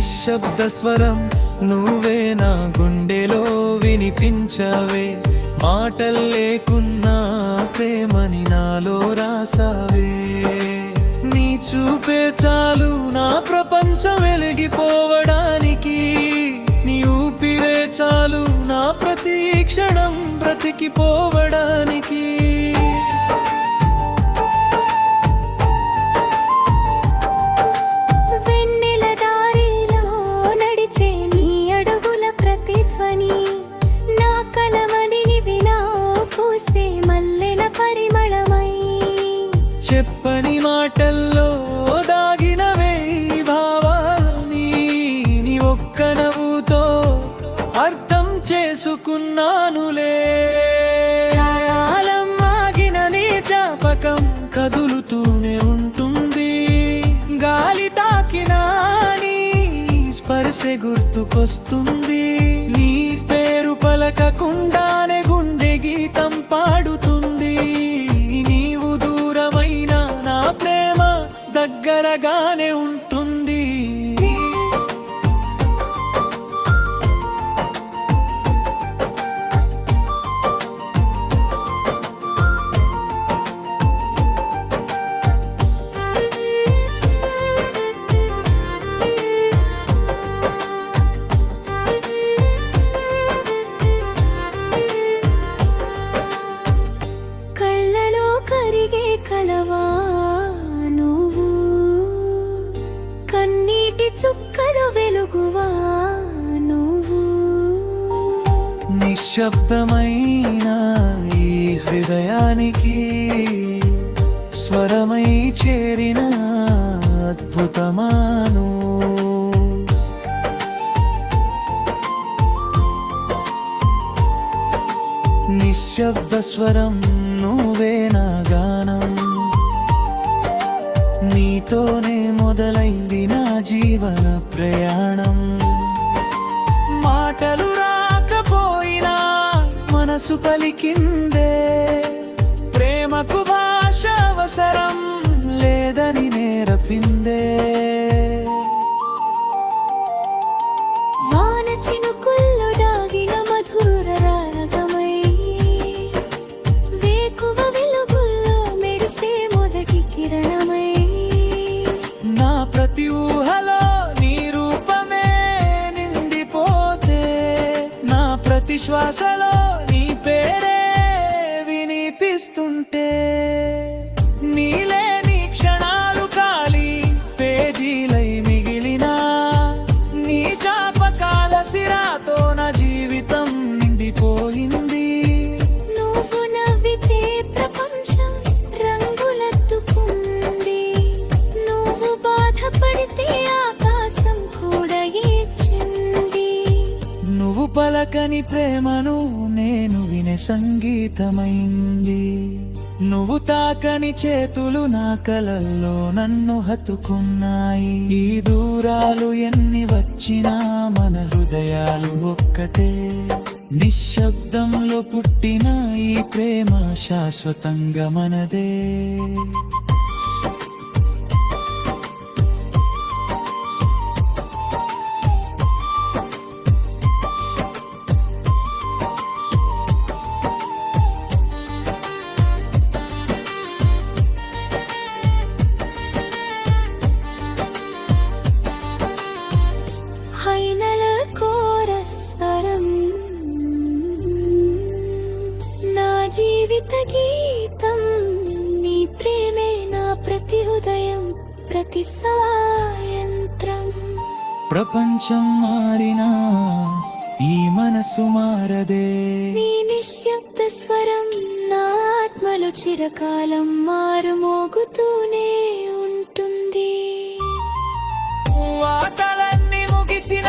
నిశ్శబ్ద స్వరం నువ్వే నా గుండెలో వినిపించవే, మాటల్లేకున్నా ప్రేమని నాలో రాసావే. నీ చూపే చాలు నా ప్రపంచం వెలిగిపోవడానికి, నీ ఊపిరే చాలు నా ప్రతి క్షణం బ్రతికిపోవడానికి. చెప్పని మాటల్లో దాగినవే భావాలని నీ ఒక్క నవ్వుతో అర్థం చేసుకున్నానులే. కాలం ఆగిన నీ జ్ఞాపకం కదులుతూనే ఉంటుంది, గాలి తాకినా నీ స్పర్శే గుర్తుకొస్తుంది. నీ పేరు పలకకుండానే గుండె గీతం పాడుతుంది. ప్రేమ దగ్గరగానే ఉంటుంది. కళ్ళలో కరిగే కలవా చుక్కలు వెలుగువా నువ్వు, నిశ్శబ్దమైన ఈ హృదయానికి స్వరమై చేరిన అద్భుతమాను. నిశ్శబ్ద స్వరం నువ్వే నా గానం, నీతోనే మొదలైంది నా జీవన ప్రయాణం. మాటలు రాకపోయినా మనసు పలికిందే, ప్రేమకు భాష అవసరం లేదని నేర్పిందే. వాన చినుకుల్లో దాగిన మధుర రాగమై, వేకువ వెలుగుల్లో మెరిసే మొదటి కిరణమై, ప్రతి ఊహలో నీ రూపమే నిండిపోతే, నా ప్రతి శ్వాసలో నీ పేరే వినిపిస్తుంటే, నీలే నీ క్షణాలు కాలి పేజీలై మిగిలినా, నీ జ్ఞాపకాల సిరాతో నా జీవితం నిండిపోయింది. నువ్వు నవ్వితే ప్రపంచం రంగులెత్తుకుంది, నువ్వు బాధపడితే ఆకాశం కూడా ఏడ్చింది. నువ్వు పలకని ప్రేమను నేను వినే సంగీతమైంది, నువ్వు తాకని చేతులు నా కలల్లో నన్ను హత్తుకున్నాయి. ఈ దూరాలు ఎన్ని వచ్చినా మన హృదయాలు ఒక్కటే, నిశ్శబ్దంలో పుట్టిన ఈ ప్రేమ శాశ్వతంగా మనదే. హైనల కోరస్వరం నా జీవిత గీతం, నీ ప్రేమే నా ప్రతి ఉదయం ప్రతి సాయంత్రం. ప్రపంచం మారినా ఈ మనసు మారదే, నీ నిశ్శబ్ద స్వరం నా ఆత్మలో చిరకాలం మారుమోగుతూనే ఉంటుంది. ఆటలన్నీ ముగిసిన